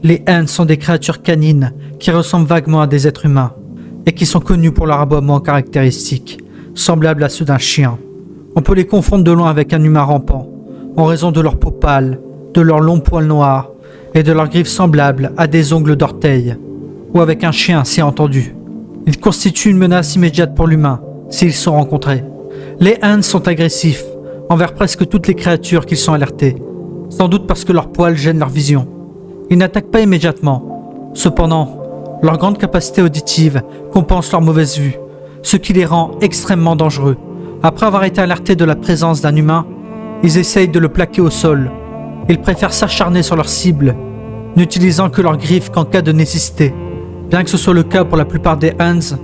Les Huns sont des créatures canines qui ressemblent vaguement à des êtres humains et qui sont connus pour leur aboiement caractéristique, semblable à ceux d'un chien. On peut les confondre de loin avec un humain rampant, en raison de leur peau pâle, de leurs longs poils noirs et de leurs griffes semblables à des ongles d'orteil, ou avec un chien, si entendu. Ils constituent une menace immédiate pour l'humain, s'ils sont rencontrés. Les Huns sont agressifs envers presque toutes les créatures qu'ils sont alertés, sans doute parce que leurs poils gênent leur vision. Ils n'attaquent pas immédiatement. Cependant, leur grande capacité auditive compense leur mauvaise vue, ce qui les rend extrêmement dangereux. Après avoir été alertés de la présence d'un humain, ils essayent de le plaquer au sol. Ils préfèrent s'acharner sur leur cible, n'utilisant que leurs griffes qu'en cas de nécessité. Bien que ce soit le cas pour la plupart des Huns,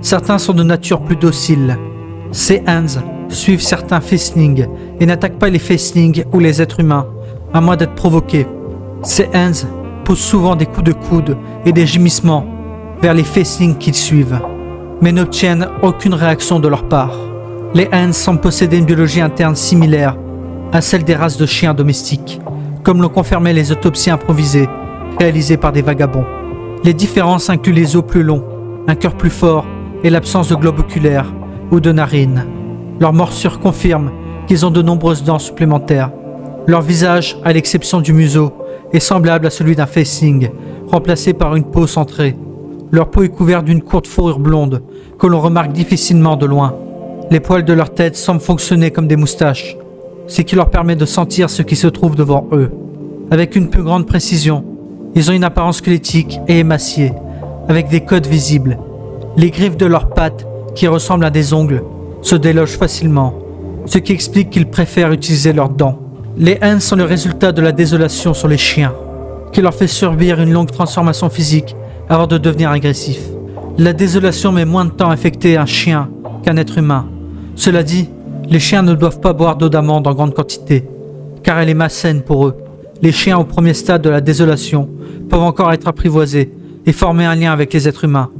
certains sont de nature plus docile. Ces Huns suivent certains Facelings et n'attaquent pas les Facelings ou les êtres humains, à moins d'être provoqués. Ces Huns posent souvent des coups de coude et des gémissements vers les Facelings qu'ils suivent, mais n'obtiennent aucune réaction de leur part. Les Huns semblent posséder une biologie interne similaire à celle des races de chiens domestiques, comme l'ont confirmé les autopsies improvisées réalisées par des vagabonds. Les différences incluent les os plus longs, un cœur plus fort et l'absence de globe oculaire ou de narines. Leur morsure confirme qu'ils ont de nombreuses dents supplémentaires. Leur visage, à l'exception du museau, est semblable à celui d'un Faceling, remplacé par une peau centrée. Leur peau est couverte d'une courte fourrure blonde que l'on remarque difficilement de loin. Les poils de leur tête semblent fonctionner comme des moustaches, ce qui leur permet de sentir ce qui se trouve devant eux. Avec une plus grande précision, ils ont une apparence squelettique et émaciée, avec des côtes visibles. Les griffes de leurs pattes, qui ressemblent à des ongles, se délogent facilement, ce qui explique qu'ils préfèrent utiliser leurs dents. Les Huns sont le résultat de la désolation sur les chiens, qui leur fait subir une longue transformation physique avant de devenir agressifs. La désolation met moins de temps à affecter un chien qu'un être humain. Cela dit, les chiens ne doivent pas boire d'eau d'amande en grande quantité, car elle est malsaine pour eux. Les chiens au premier stade de la désolation peuvent encore être apprivoisés et former un lien avec les êtres humains,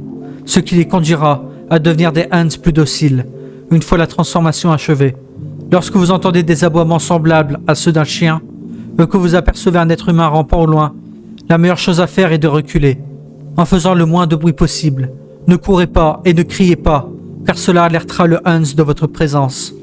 ce qui les conduira à devenir des Huns plus dociles, une fois la transformation achevée. Lorsque vous entendez des aboiements semblables à ceux d'un chien, ou que vous apercevez un être humain rampant au loin, la meilleure chose à faire est de reculer, en faisant le moins de bruit possible. Ne courez pas et ne criez pas, car cela alertera le Huns de votre présence.